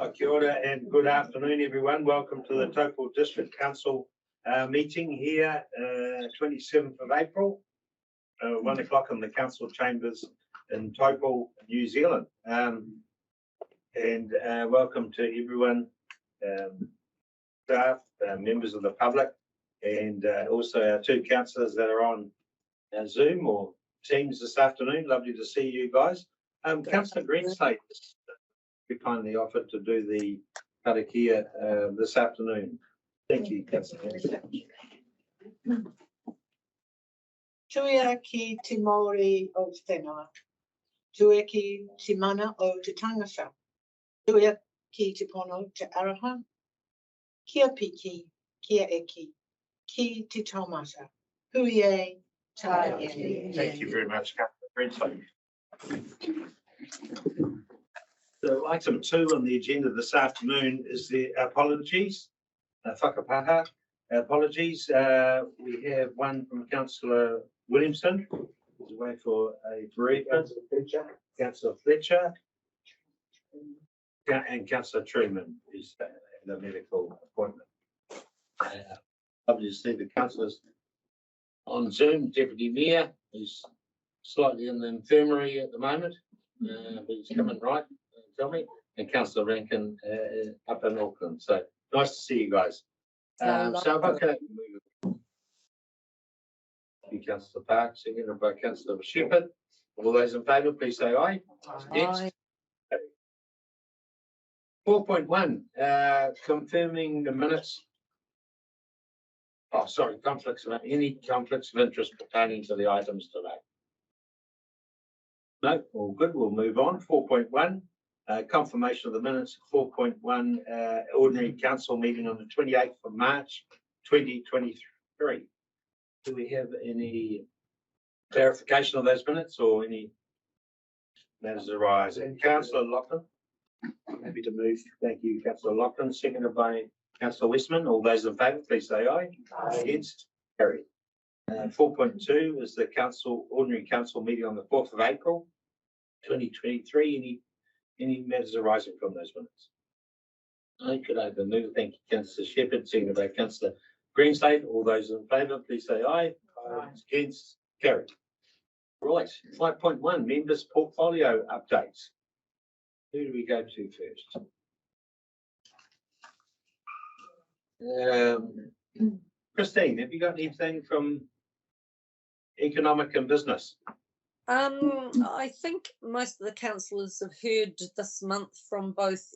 Kia ora and good afternoon, everyone. Welcome to the Taupō District Council meeting here, 27th of April, 1 o'clock in the council chambers in Taupo, New Zealand. Welcome to everyone, staff, members of the public, and also our two councillors that are on Zoom or Teams this afternoon. Lovely to see you guys. Councillor Greenslade kindly offered to do the karakia this afternoon. Thank you, Councillor. Tuia ki te Māori o te whenua. Tuia ki te mana o te tangata. Tuia ki te pono te araha. Kia piki, kia eki, ki te taumata. Hui e, tai e. Thank you very much, Councillor Greenslade. So item 2 on the agenda this afternoon is the apologies, whakapaha apologies. We have one from Councillor Williamson, who's away for a bereavement, Councillor Fletcher, and Councillor Truman, who's at a medical appointment. Obviously, the councillors on Zoom, Deputy Mayor, who's slightly in the infirmary at the moment, but he's coming right. Tell me, and Councillor Rankin up in Auckland. So nice to see you guys. So okay, Councillor Park, seconded by Councillor Shepherd. All those in favour, please say aye. Aye. 4.1, confirming the minutes. Oh, sorry, any conflicts of interest pertaining to the items today? No, all good. We'll move on. 4.1. Confirmation of the minutes of 4.1 ordinary council meeting on the 28th of March 2023. Do we have any clarification of those minutes or any matters arising? Councillor Lachlan, happy to move. Thank you, Councillor Lachlan. Seconded by Councillor Westman. All those in favour, please say aye. Aye. Against? Carried. 4.2 is the ordinary council meeting on the 4th of April 2023. Any matters arising from those minutes? I could either move. Thank you, Councillor Shepherd. Seconded by Councillor Greenslade. All those in favour, please say aye. Aye. Against? Carried. Right. 5.1 members' portfolio updates. Who do we go to first? Christine, have you got anything from economic and business? I think most of the councillors have heard this month from both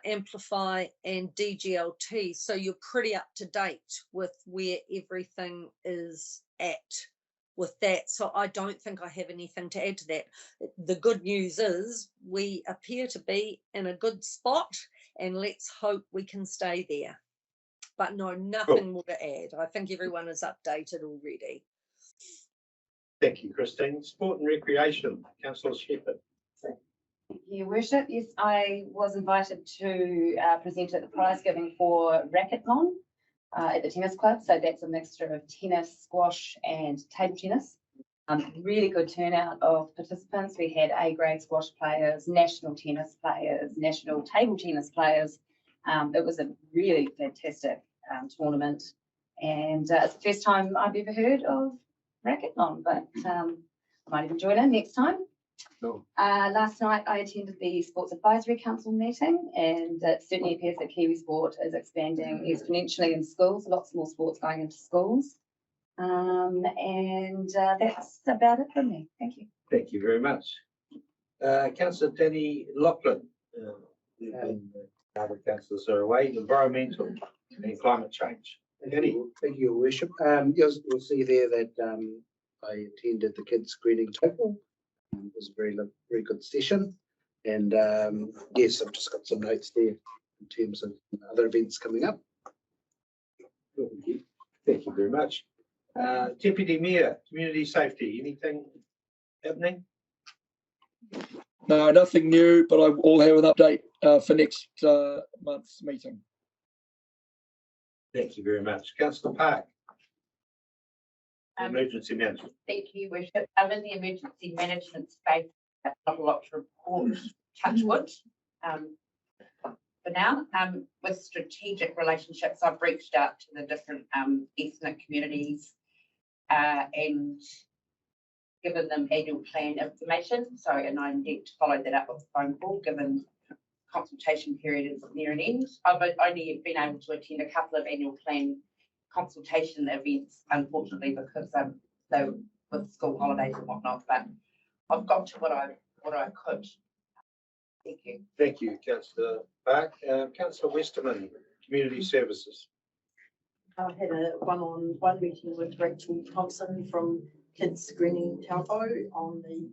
Amplify and DGLT, so you're pretty up to date with where everything is at with that. So I don't think I have anything to add to that. The good news is we appear to be in a good spot, and let's hope we can stay there. But no, nothing more to add. I think everyone is updated already. Thank you, Christine. Sport and recreation, Councillor Shepherd. Thank you, Your Worship. Yes, I was invited to present at the prize giving for Racquetball at the tennis club. So that's a mixture of tennis, squash, and table tennis. Really good turnout of participants. We had A-grade squash players, national tennis players, national table tennis players. It was a really fantastic tournament, and it's the first time I've ever heard of Racquetball, but I might even join in next time. Cool. Last night I attended the Sports Advisory Council meeting, and it certainly appears that Kiwi sport is expanding exponentially in schools, lots more sports going into schools. That's about it from me. Thank you. Thank you very much. Councillor Danny Lachlan, other councillors are away, environmental and climate change. Thank you, Your Worship. Yes, you'll see there that I attended the kids screening Taupo. It was a very good session, and yes, I've just got some notes there in terms of other events coming up. Thank you very much. Deputy Mayor, community safety, anything happening? No, nothing new, but I will have an update for next month's meeting. Thank you very much. Councillor Park. Emergency management. Thank you, Worship. I'm in the emergency management space. I've not a lot to report, touch wood. for now. With strategic relationships, I've reached out to the different ethnic communities and given them annual plan information. So, and I need to follow that up with a phone call, given consultation period is near an end. I've only been able to attend a couple of annual plan consultation events, unfortunately, because they were with school holidays and whatnot. But I've got to what I could. Thank you. Thank you, Councillor Park. Councillor Westerman, Community Services. I had a one-on-one meeting with Rachel Thompson from Kids Screening Taupō on the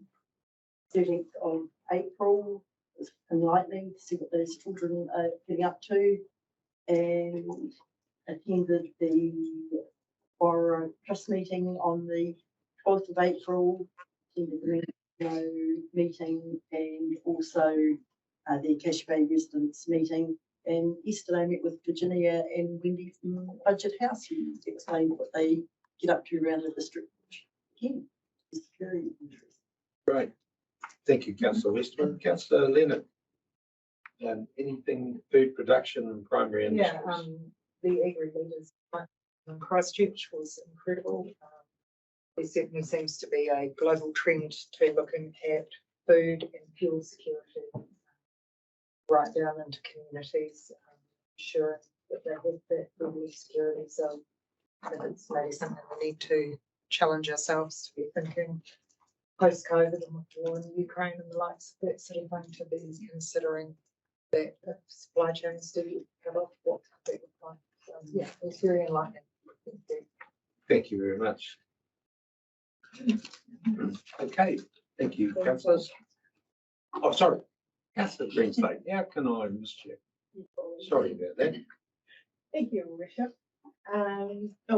13th of April. It was enlightening to see what those children are getting up to, and attended the Ora Trust meeting on the 12th of April, attended the meeting, and also the Cash Bay residents meeting. And yesterday I met with Virginia and Wendy from Budget House, who explained what they get up to around the district. Again, it's very interesting. Great. Thank you, Councillor Westerman. Councillor Leonard. Anything food production and primary industries? Yeah, the Agri Leaders in Christchurch was incredible. There certainly seems to be a global trend to looking at food and fuel security right down into communities, ensuring that they have that level of security. So it's maybe something we need to challenge ourselves to be thinking post-COVID and with war in Ukraine and the likes of that sort of thing, to be considering that if supply chains do come off, what that look like. So, yeah, it's very enlightening. Thank you very much. Okay, thank you, councillors. Oh, sorry, Councillor Greenslade. How can I miss you? Sorry about that. Thank you, Richard.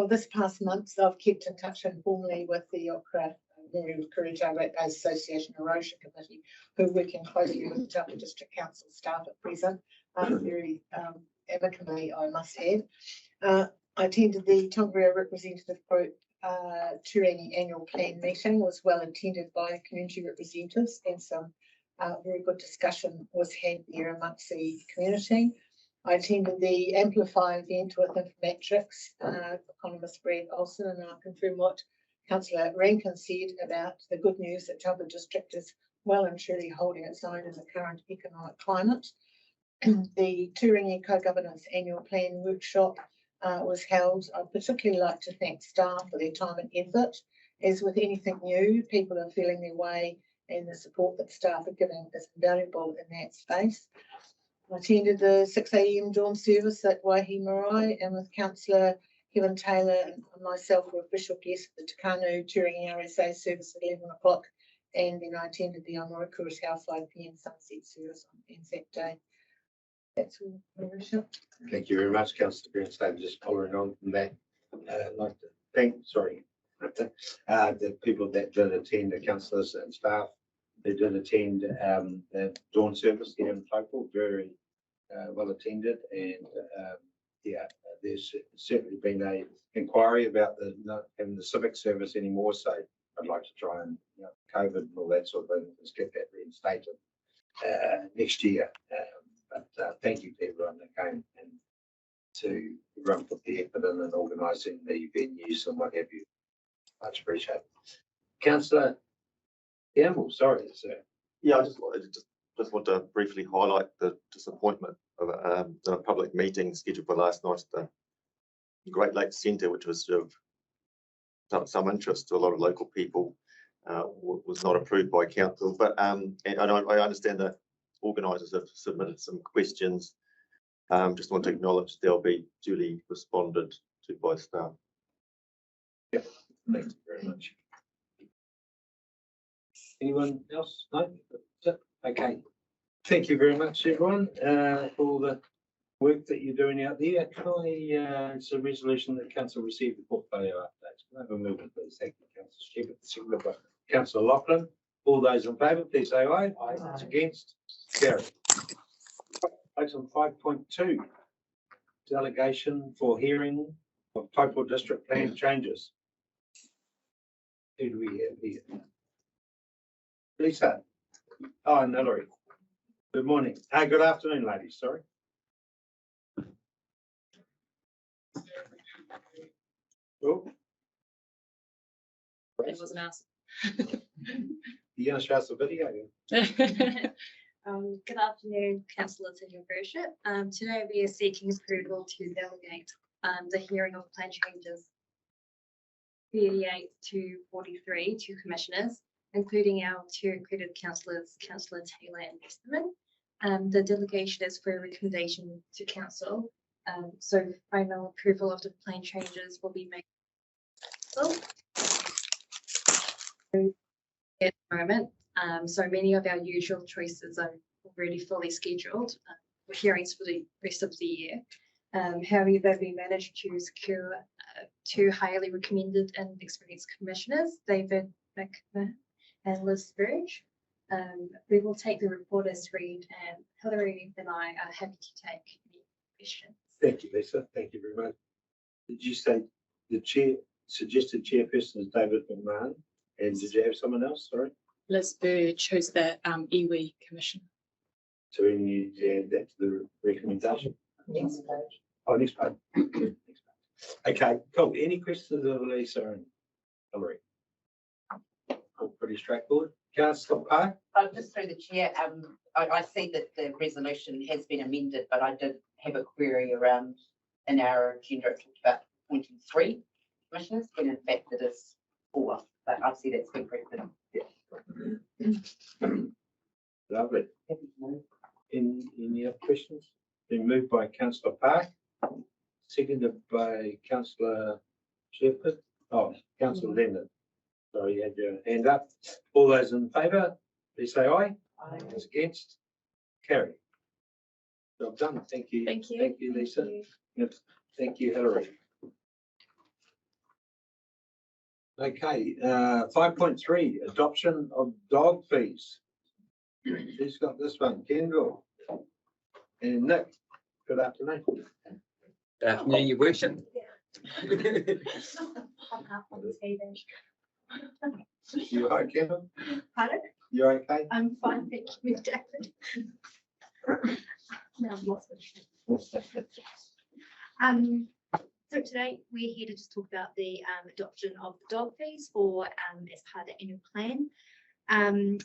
This past month, I've kept in touch informally with the Kurita Ratepayers Association Erosion Committee, who are working closely with the Taupō District Council staff at present, very amicably, I must add. I attended the Tongariro Representative Group Turangi annual plan meeting, was well attended by community representatives, and some very good discussion was had there amongst the community. I attended the Amplify event with Informatrix, economist Brad Olsen, and I'll confirm what Councillor Rankin said about the good news that Taupō District is well and truly holding its own in the current economic climate. The Turangi Co-Governance Annual Plan Workshop was held. I'd particularly like to thank staff for their time and effort. As with anything new, people are feeling their way, and the support that staff are giving is invaluable in that space. I attended the 6 a.m. dawn service at Waihi Marae, and with Councillor Kevin Taylor and myself were official guests of the Takanu Turangi RSA service at 11 o'clock, and then I attended the Amorikuras House 5 p.m. sunset service on Anzac Day. That's all, Richard. Thank you very much, Councillor Greenslade. Just following on from that, I'd like to thank, the people that did attend, the councillors and staff that did attend the dawn service here in Taupō, very well attended, and there's certainly been a inquiry about the not having the civic service anymore, so I'd like to try and, COVID and all that sort of thing, let's get that reinstated next year. But thank you to everyone that came and to everyone put the effort in and organising the venues and what have you. Much appreciated. Councillor Gamble, sorry, sir. Yeah, I just want to briefly highlight the disappointment of a public meeting scheduled for last night at the Great Lakes Centre, which was of some interest to a lot of local people, was not approved by council. But and I understand that organisers have submitted some questions. Just want to acknowledge they'll be duly responded to by staff. Yep, thank you very much. Anyone else? No? Okay. Thank you very much, everyone, for all the work that you're doing out there. Can I, it's a resolution that council received the portfolio updates. Can I have a movement, please? Thank you, Councillor Shepherd. Seconded by Councillor Lachlan. All those in favour, please say aye. Aye. Those against? Carried. Item 5.2, delegation for hearing of Taupō District Plan changes. Who do we have here? Lisa. Oh, and Hillary. Good morning. Good afternoon, ladies. Sorry. Oh, It wasn't asked. you gonna show us a video? Good afternoon, councillors and your worship. Today we are seeking approval to delegate the hearing of plan changes 38 to 43 to commissioners, including our two accredited councillors, Councillor Taylor and Westerman. The delegation is for a recommendation to council. So final approval of the plan changes will be made. At the moment, so many of our usual choices are already fully scheduled for hearings for the rest of the year. However, we managed to secure two highly recommended and experienced commissioners, David McMahon and Liz Burge. We will take the report as read, and Hilary and I are happy to take any questions. Thank you, Lisa. Thank you very much. Did you say the suggested chairperson is David McMahon? And did you have someone else? Sorry. Liz Burge, who's the iwi commission. So we need to add that to the recommendation. Next page. Oh, next page. Next page. Okay, cool. Any questions of Lisa and Hilary? All pretty straightforward. Councillor Park? Just through the chair, I see that the resolution has been amended, but I did have a query around in our agenda. It talked about appointing 3 commissioners, when in fact it is 4. But I see that's been corrected. Lovely. Any other questions? Been moved by Councillor Park, seconded by Councillor Shepherd. Oh, Councillor Leonard. Sorry, you had your hand up. All those in favour, please say aye. Aye. Those against? Carry. Job done. Thank you. Thank you. Thank you, Lisa. Yep. Thank you, Hilary. Okay, 5.3, adoption of dog fees. Who's got this one? Kendall and Nick. Good afternoon. Good afternoon, your worship. You all right, Kendall? Pardon? You okay? I'm fine, thank you, David. Now I've lost it. So today we're here to just talk about the adoption of the dog fees for as part of the annual plan.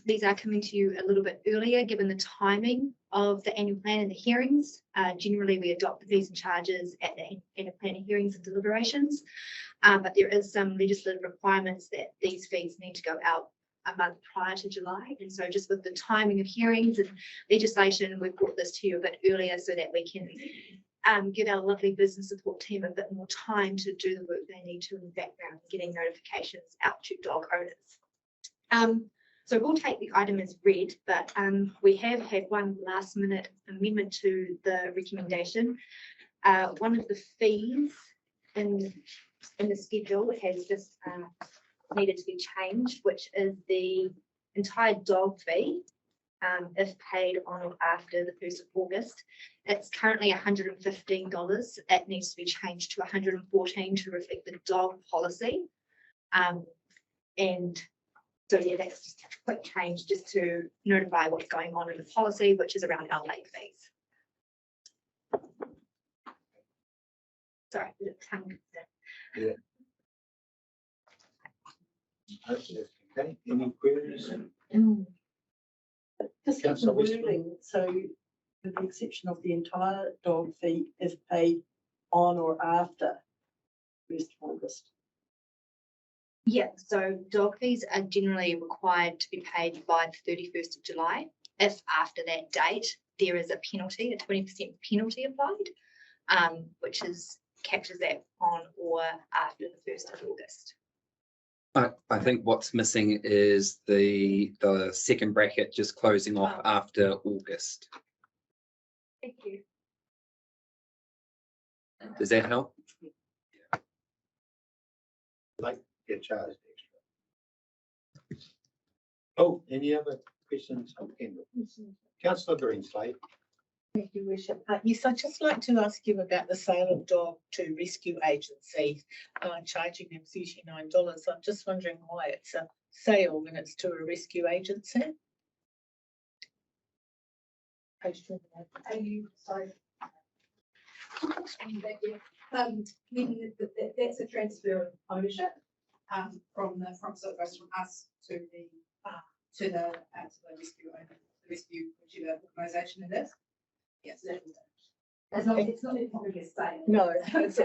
These are coming to you a little bit earlier given the timing of the annual plan and the hearings. Generally we adopt the fees and charges at the annual plan hearings and deliberations, but there is some legislative requirements that these fees need to go out a month prior to July, and so just with the timing of hearings and legislation, we've brought this to you a bit earlier so that we can give our lovely business support team a bit more time to do the work they need to in the background, getting notifications out to dog owners. So we'll take the item as read, but we have had one last minute amendment to the recommendation. One of the fees in the schedule has just needed to be changed, which is the entire dog fee. If paid on or after the 1st of August. It's currently $115. It needs to be changed to $114 to reflect the dog policy. And so yeah, that's just a quick change just to notify what's going on in the policy, which is around our late fees. Sorry, the tongue. Yeah. Okay, any queries? Just get the wording, so with the exception of the entire dog fee if paid on or after 1st of August. Yeah, so dog fees are generally required to be paid by the 31st of July. If after that date, there is a penalty, a 20% penalty applied, which captures that on or after the 1st of August. I think what's missing is the second bracket just closing off after August. Thank you. Does that help? Like get charged extra. Oh, any other questions on Kendall? Councillor Greenslade. Thank you, Worship. Yes, I'd just like to ask you about the sale of dog to rescue agencies, charging them $39. I'm just wondering why it's a sale when it's to a rescue agency. Page 28. Sorry. Meaning that's a transfer of ownership from so it goes from us to the rescue, whichever organisation it is. Yes. It's not a public estate. No, it's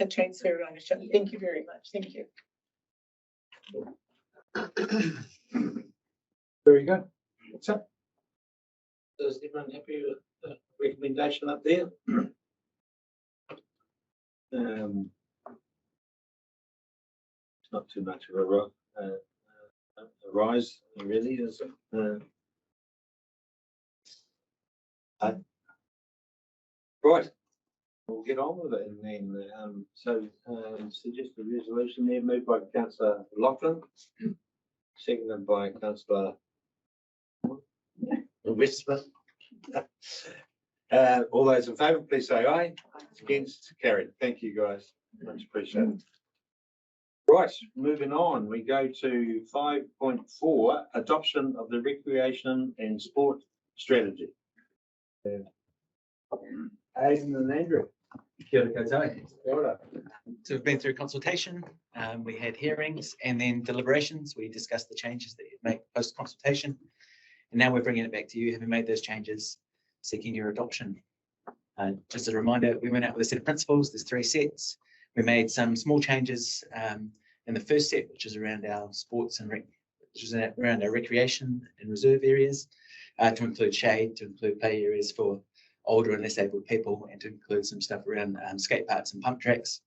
a transfer of ownership. Thank you very much. Thank you. Very good. What's up? Is everyone happy with the recommendation up there? It's not too much of a rise, really, is it? Right, we'll get on with it, and then suggest a resolution there moved by Councillor Lachlan, seconded by Councillor Westman. All those in favour, please say aye. Against, carried. Thank you, guys. Much appreciated. Right, moving on, we go to 5.4, adoption of the recreation and sport strategy. Aidan and Andrew. Kia ora koutou. So we've been through consultation, we had hearings and then deliberations. We discussed the changes that you'd make post consultation. And now we're bringing it back to you, having made those changes, seeking your adoption. Just as a reminder, we went out with a set of principles. There's 3 sets. We made some small changes in the first set, which is around our sports and around our recreation and reserve areas, to include shade, to include play areas for older and less able people, and to include some stuff around skate parks and pump tracks.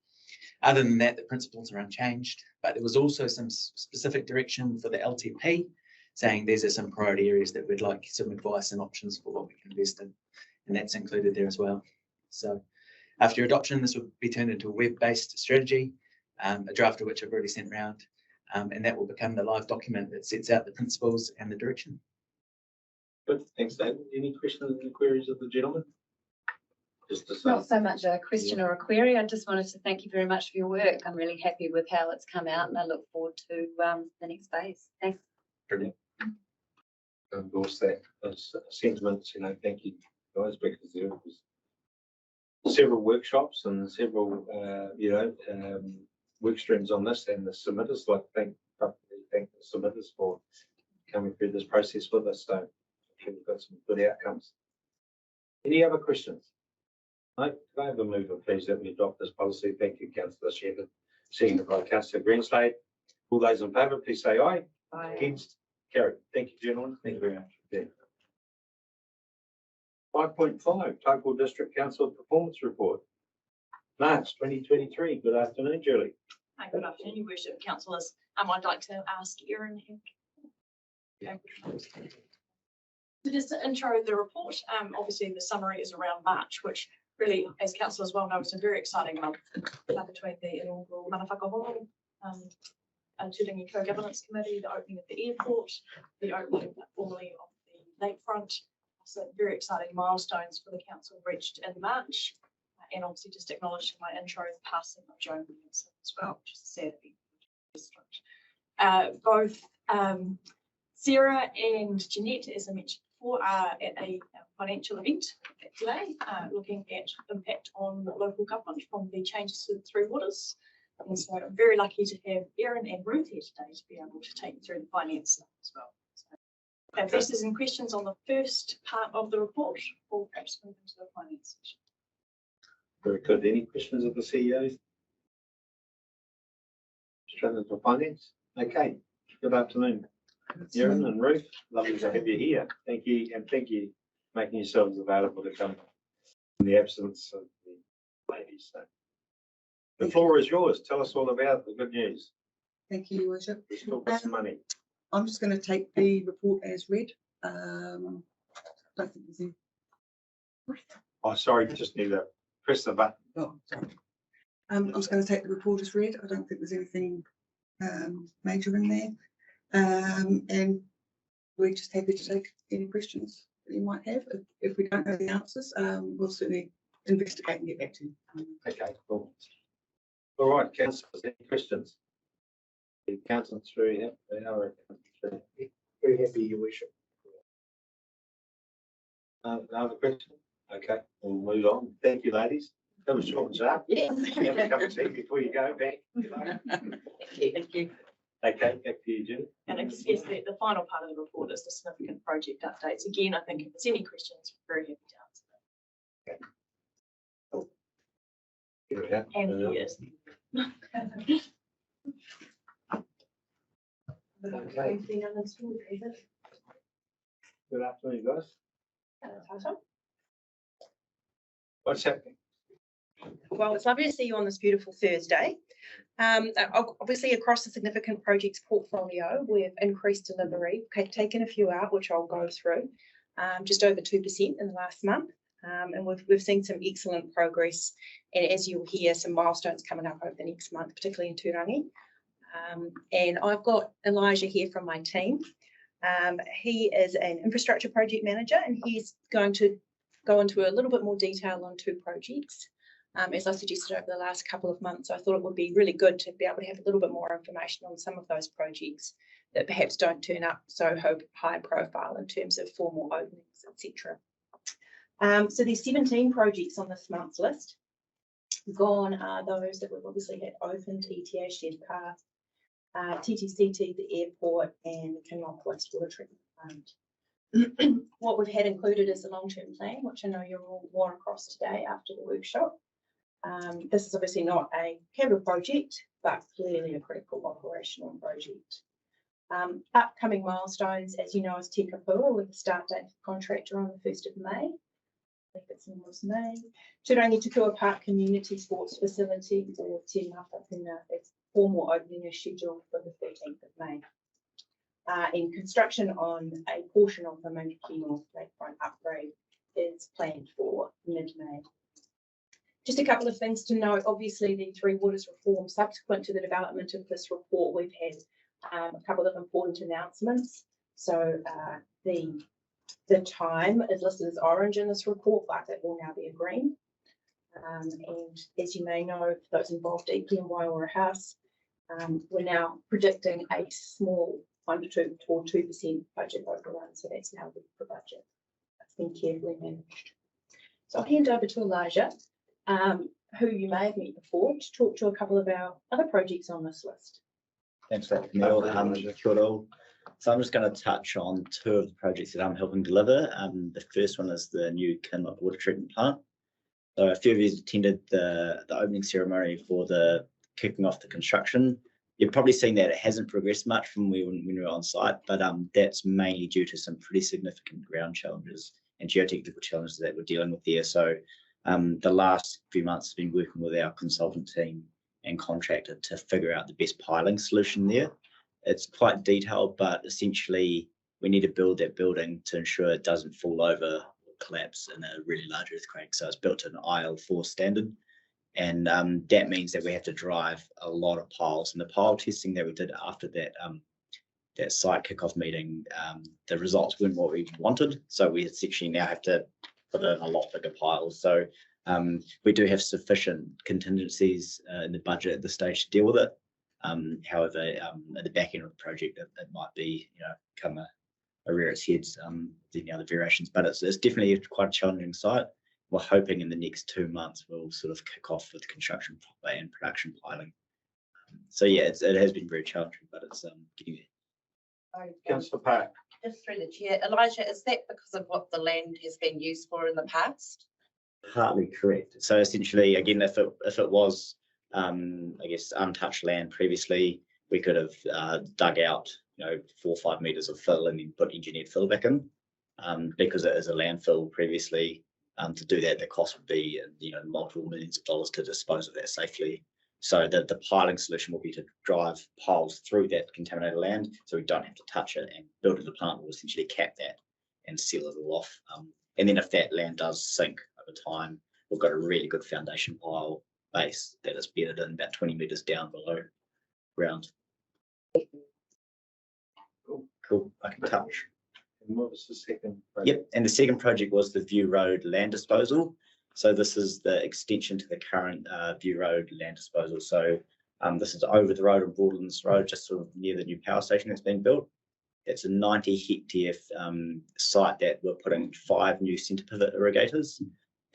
Other than that, the principles are unchanged, but there was also some specific direction for the LTP, saying these are some priority areas that we'd like some advice and options for what we can invest in, and that's included there as well. So after your adoption, this will be turned into a web-based strategy, a draft of which I've already sent around, and that will become the live document that sets out the principles and the direction. Good, thanks, David. Any questions and queries of the gentleman? Just to say. Not so much a question or a query. I just wanted to thank you very much for your work. I'm really happy with how it's come out, and I look forward to the next phase. Thanks. Brilliant. Endorse that, those sentiments, thank you guys, because there was several workshops and several, work streams on this, and the submitters, thank the submitters for coming through this process with us. So we've got some good outcomes. Any other questions? No, could I have a mover, please, that we adopt this policy? Thank you, Councillor Shepherd. Seconded by Councillor Greenslade. All those in favour, please say aye. Aye. Against, carried. Thank you, gentlemen. Thank you very much. 5.5, Taupō District Council Performance Report. March 2023. Good afternoon, Julie. Hi, good afternoon, Your Worship, Councillors. I'd like to ask Erin to just intro the report. Obviously, the summary is around March, which really, as councillors well know, it's a very exciting month between the inaugural Mana Whakahono, Turangi Co-Governance Committee, the opening of the airport, the opening formally of the lakefront. So very exciting milestones for the council reached in March. And obviously just acknowledging my intro, the passing of Joan Williamson as well, which is sad district. Both Sarah and Jeanette, as I mentioned before, are at a financial event today, looking at impact on local government from the changes to the Three Waters. And so I'm very lucky to have Erin and Ruth here today to be able to take you through the finance stuff as well. So, if there's any questions on the first part of the report, or perhaps move into the finance section. Very good. Any questions of the CEO? Straight for finance. Okay. Good afternoon, Erin and Ruth. Lovely to have you here. Thank you, and thank you for making yourselves available to come in the absence of the ladies. So the floor is yours. Tell us all about the good news. Thank you, Your Worship. Let's talk about some money. I'm just going to take the report as read. Don't think there's any. Oh, sorry, just need to press the button. Oh, sorry. I'm just going to take the report as read. I don't think there's anything major in there. And we're just happy to take any questions that you might have. If we don't know the answers, we'll certainly investigate and get back to you. Okay, cool. All right, councillors, any questions? The accountants very happy. They are Very happy, Your Worship. Another question? Okay, we'll move on. Thank you, ladies. That was short and sharp. Yeah. Have a cup of tea before you go back. Thank you. Okay, back to you, Jim. And I guess the final part of the report is the significant project updates. Again, I think if there's any questions, we're very happy to answer them. And yes. Okay. Good afternoon, guys. What's happening? Well, it's lovely to see you on this beautiful Thursday. Obviously, across the significant projects portfolio, we've increased delivery, taken a few out, which I'll go through, just over 2% in the last month. And we've seen some excellent progress. And as you'll hear, some milestones coming up over the next month, particularly in Turangi. And I've got Elijah here from my team. He is an infrastructure project manager, and he's going to go into a little bit more detail on 2 projects. As I suggested over the last couple of months, I thought it would be really good to be able to have a little bit more information on some of those projects that perhaps don't turn up so high profile in terms of formal openings, etc. So there's 17 projects on this month's list. Gone are those that we've obviously had opened: ETA Shed Path, TTCT, the airport, and the Taupō East Rural. What we've had included is the long-term plan, which I know you're all worn across today after the workshop. This is obviously not a capital project, but clearly a critical operational project. Upcoming milestones, as you know, is Te Kapua with the start date for contractor on the 1st of May. I think it's in May. Turangi Park Community Sports Facility, or Te Mapapuna, its formal opening is scheduled for the 13th of May. And construction on a portion of the Mangakino lakefront upgrade is planned for mid-May. Just a couple of things to note. Obviously, the Three Waters reform, subsequent to the development of this report, we've had a couple of important announcements. So the time is listed as orange in this report, but it will now be a green. And as you may know, for those involved deeply in Waiora House, we're now predicting a small 1 to 2 or 2% budget overrun. So that's now good for budget. That's been carefully managed. So I'll hand over to Elijah, who you may have met before, to talk to a couple of our other projects on this list. Thanks for that, Camille. Kia ora. So I'm just going to touch on 2 of the projects that I'm helping deliver. The first one is the new Kinloch water treatment plant. So a few of you attended the opening ceremony for the kicking off the construction. You've probably seen that it hasn't progressed much from when we were on site, but that's mainly due to some pretty significant ground challenges and geotechnical challenges that we're dealing with there. So the last few months have been working with our consultant team and contractor to figure out the best piling solution there. It's quite detailed, but essentially we need to build that building to ensure it doesn't fall over or collapse in a really large earthquake. So it's built to an IL4 standard. And that means that we have to drive a lot of piles. And the pile testing that we did after that site kickoff meeting, the results weren't what we wanted. So we essentially now have to put in a lot bigger piles. So we do have sufficient contingencies in the budget at this stage to deal with it. However, at the back end of the project, it might be, come a rear its heads, any other variations. But it's definitely quite a challenging site. We're hoping in the next 2 months we'll sort of kick off with construction and production piling. So yeah, it has been very challenging, but it's getting there. Councillor Park. Just through the chair, Elijah, is that because of what the land has been used for in the past? Partly correct. So essentially, again, if it was, I guess, untouched land previously, we could have dug out, 4 or 5 meters of fill and then put engineered fill back in. Because it is a landfill previously, to do that, the cost would be, multiple millions of dollars to dispose of that safely. So the piling solution will be to drive piles through that contaminated land, so we don't have to touch it, and building the plant will essentially cap that and seal it all off. And then if that land does sink over time, we've got a really good foundation pile base that is bedded in about 20 meters down below ground. Cool. I can touch. And what was the second project? Yep, and the second project was the View Road land disposal. So this is the extension to the current View Road land disposal. So this is over the road on Broadlands Road, just sort of near the new power station that's being built. It's a 90 hectare site that we're putting 5 new centre pivot irrigators.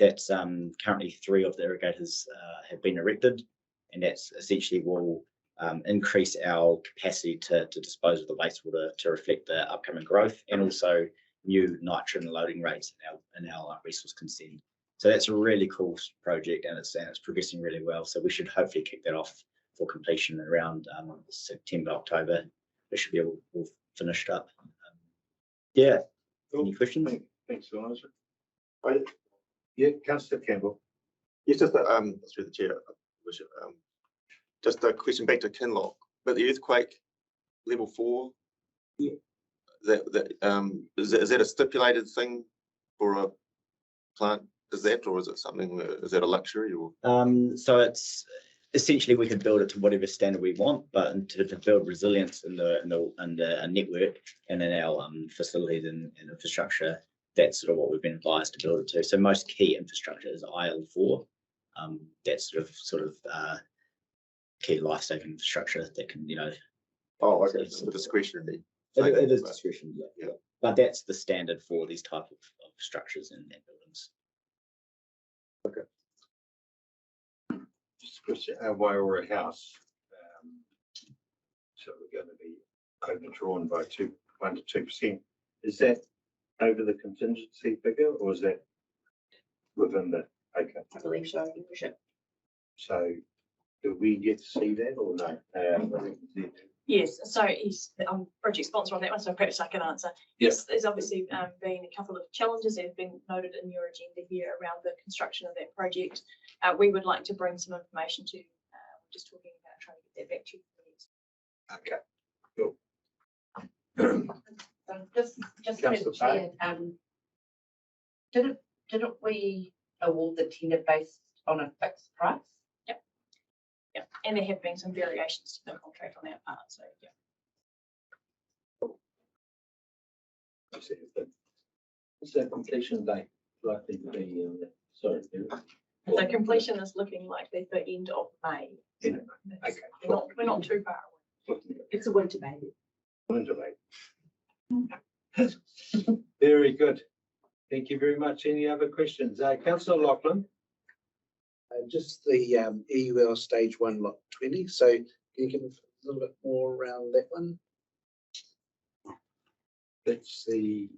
That's currently 3 of the irrigators have been erected, and that's essentially will increase our capacity to dispose of the wastewater to reflect the upcoming growth, and also new nitrogen loading rates in our resource consent. So that's a really cool project, and it's progressing really well. So we should hopefully kick that off for completion around September, October. We should be able to finish it up. Yeah. Cool. Any questions? Thanks, Elijah. Yeah, Councillor Campbell. Yes, just through the chair, just a question back to Kinloch, but the earthquake level 4. Yeah. Is that a stipulated thing for a plant? Is that, or is it something? Is that a luxury, or? So it's essentially we can build it to whatever standard we want, but to build resilience in the network and in our facilities and infrastructure, that's sort of what we've been advised to build it to. So most key infrastructure is IL4. That's sort of key life-saving infrastructure that can, Oh, okay. It's discretionary. It is discretionary, yeah. But that's the standard for these type of structures and buildings. Okay. Just a question, while we're a house, so we're going to be overdrawn by 1 to 2%. Is that over the contingency figure, or is that within the? Okay. I believe so, Your Worship. So, do we get to see that or no? Yes, so he's project sponsor on that one, so perhaps I can answer. Yes, there's obviously been a couple of challenges that have been noted in your agenda here around the construction of that project. We would like to bring some information to, just talking about trying to get that back to you. Okay, cool. Just to chair, didn't we award the tender based on a fixed price? Yeah, and there have been some variations to the contract on that part, so yeah. What's that completion date likely to be? Sorry. So completion is looking like the end of May. Okay. We're not too far away. It's a winter baby. Winter baby. Very good. Thank you very much. Any other questions? Councillor Lachlan. Just the EUL stage 1 lot 20. So can you give us a little bit more around that one? That's the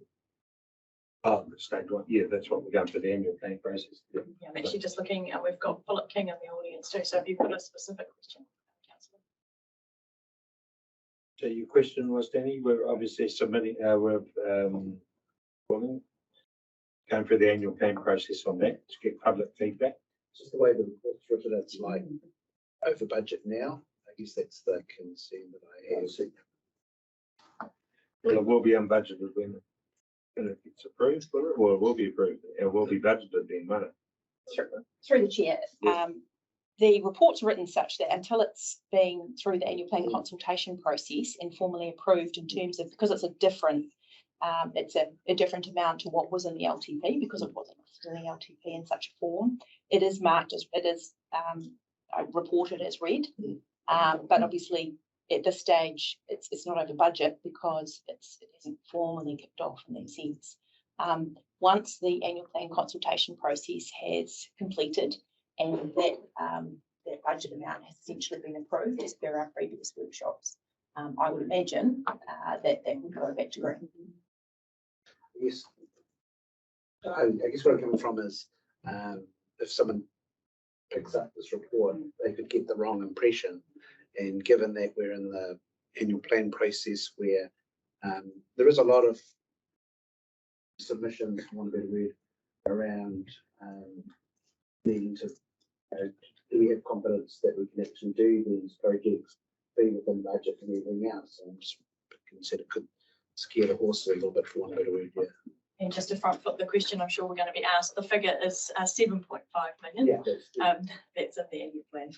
stage 1. Yeah, that's what we're going for the annual planning process. Yeah, I'm actually just looking, and we've got Philip King in the audience too. So if you've got a specific question, Councillor. So your question was, Danny, we're obviously submitting, going through the annual plan process on that to get public feedback. Just the way the report's written, it's like over budget now. I guess that's the concern that I have. Well, it will be unbudgeted when it gets approved, or it will be approved. It will be budgeted then, won't it? Through the chair, the report's written such that until it's been through the annual plan consultation process and formally approved in terms of, because it's a different amount to what was in the LTP, because it wasn't in the LTP in such a form. It is marked as, it is reported as read, but obviously at this stage it's not over budget because it isn't formally kicked off in that sense. Once the annual plan consultation process has completed and that budget amount has essentially been approved as per our previous workshops, I would imagine that would go back to green. Yes. I guess where I'm coming from is if someone picks up this report, they could get the wrong impression. And given that we're in the annual plan process where there is a lot of submissions, for want of a better word, around needing to, do we have confidence that we can actually do these projects, be within budget and everything else? And I'm just concerned it could scare the horse a little bit, for want of a better word, yeah. And just to front foot the question, I'm sure we're going to be asked, the figure is 7.5 million. Yeah, that's in the annual plan.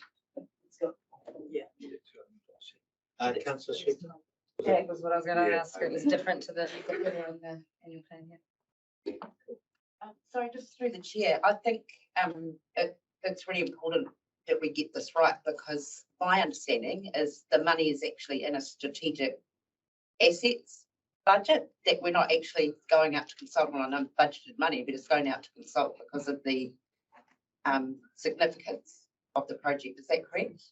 Councillor That was what I was going to ask. It was different to the figure on the annual plan here. Sorry, just through the chair, I think it's really important that we get this right, because my understanding is the money is actually in a strategic assets budget, that we're not actually going out to consult on unbudgeted money, but it's going out to consult because of the significance of the project. Is that correct?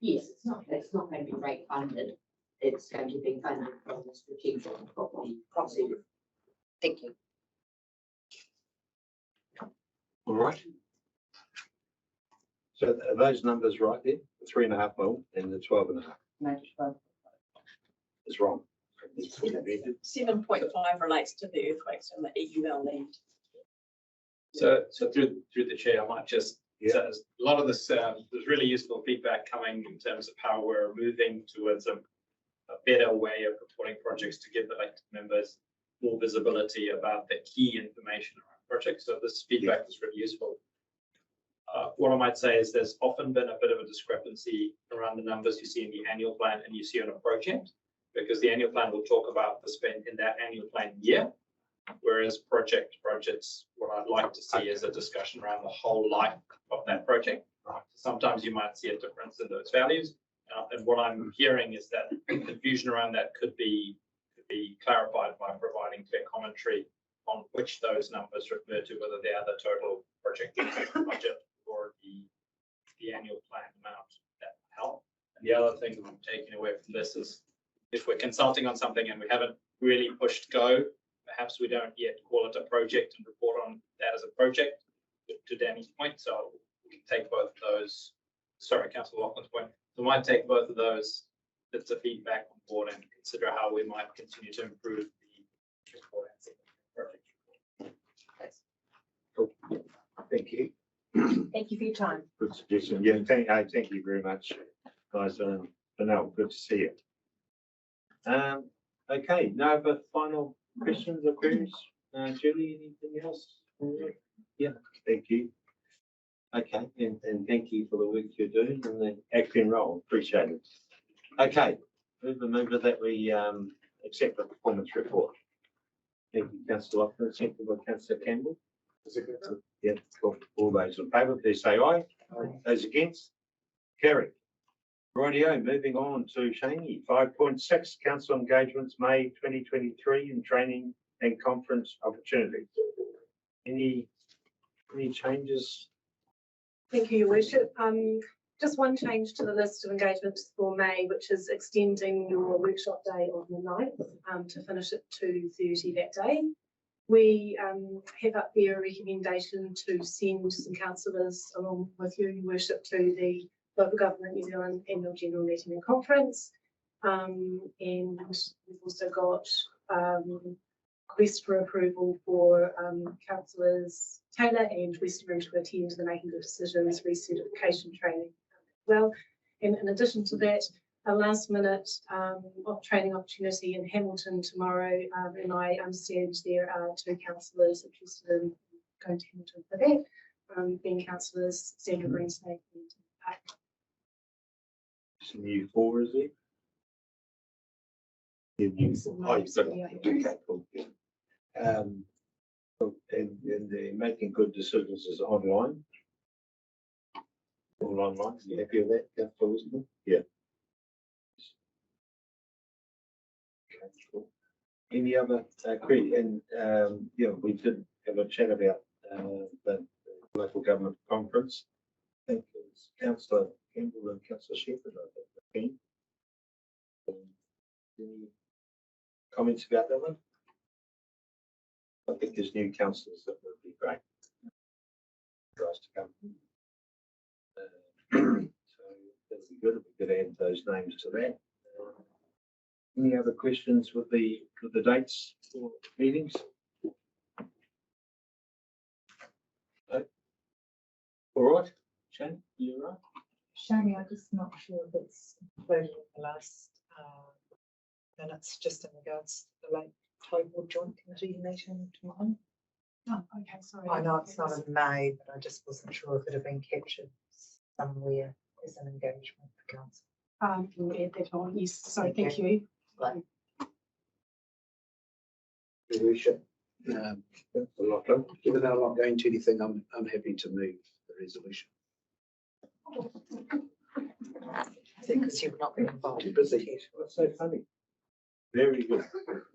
Yes, it's not going to be rate funded. It's going to be funded from the strategic property proceeds. Thank you. All right. So are those numbers right there? The 3.5 mil and the 12.5 is wrong. 7.5 relates to the earthquakes and the EUL land. So through the chair, I might just, so a lot of this, there's really useful feedback coming in terms of how we're moving towards a better way of reporting projects to give elected members more visibility about the key information around projects. So this feedback is really useful. What I might say is there's often been a bit of a discrepancy around the numbers you see in the annual plan and you see on a project, because the annual plan will talk about the spend in that annual plan year, whereas budgets, what I'd like to see is a discussion around the whole life of that project. Sometimes you might see a difference in those values, and what I'm hearing is that confusion around that could be clarified by providing clear commentary on which those numbers refer to, whether they are the total project budget or the annual plan amount. That will help. And the other thing I'm taking away from this is if we're consulting on something and we haven't really pushed go, perhaps we don't yet call it a project and report on that as a project, to Danny's point. So we can take both of those, sorry, Councillor Laughlin's point. So we might take both of those bits of feedback on board and consider how we might continue to improve the report and project. Cool. Thank you. Thank you for your time. Good suggestion. Yeah, thank you very much, guys. No, good to see you. Okay, no other final questions or queries? Julie, anything else? Yeah, thank you. Okay, and thank you for the work you're doing and the acting role. Appreciate it. Okay, move that we accept the performance report. Thank you, Councillor Loughlin. Seconded by Councillor Campbell. Yeah, cool. All those in favour, please say aye. Aye. Those against? Carry. Rightio, moving on to Shaney. 5.6, Council Engagements, May 2023, and Training and Conference Opportunities. Any changes? Thank you, Your Worship. Just one change to the list of engagements for May, which is extending your workshop day on the 9th to finish at 2:30 that day. We have up there a recommendation to send some councillors along with you, Your Worship, to the Local Government New Zealand Annual General Meeting and Conference. And we've also got request for approval for councillors Taylor and Westerman to attend the Making Good Decisions recertification training as well. And in addition to that, a last minute training opportunity in Hamilton tomorrow, and I understand there are 2 councillors interested in going to Hamilton for that, being councillors Sandra Greensnake and Park. Some new 4, is it? Okay, cool. And the Making Good Decisions is online. All online. You happy with that, Councillor Wisdom? Yeah. Okay, cool. Any other query? And yeah, we did have a chat about the local government conference. I think it was Councillor Campbell and Councillor Shepherd, I think. Any comments about that one? I think there's new councillors that would be great for us to come. So that'd be good if we could add those names to that. Any other questions with the dates for meetings? No? All right, Shane, you're right. Shani, I'm just not sure if it's included in the last minutes, just in regards to the late Taupō Joint Committee meeting tomorrow. Oh, okay, sorry. I know it's not in May, but I just wasn't sure if it had been captured somewhere as an engagement for council. We'll add that on, yes, sorry, thank you. Right. We should. Given that I'm not going to anything, I'm happy to move the resolution. Because you've not been involved. Too busy. What's so funny? Very good.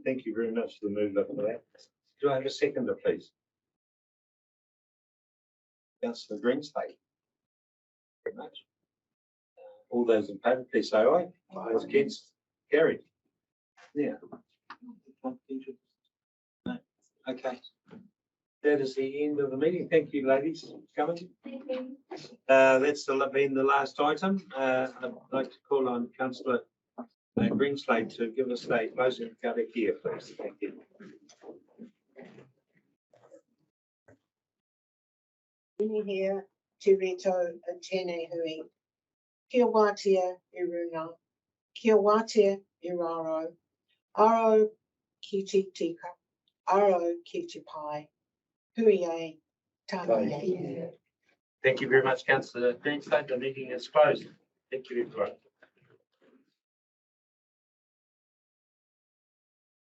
Thank you very much for the move up for that. Do I have a seconder, please? Councillor Greenslade. Very much. All those in favour, please say aye. Aye. Those against, carried. Yeah. No. Okay. That is the end of the meeting. Thank you, ladies, for coming. Thank you. That's been the last item. I'd like to call on Councillor Greenslade to give us a closing karakia, please. Thank you. Ini here, te rito a tēnei hui. Kia wātia I runa, kia wātia I raro, aro ki te tika, aro ki te pai, hui e, tāna e. Thank you very much, Councillor Greenslade. The meeting is closed. Thank you, everyone.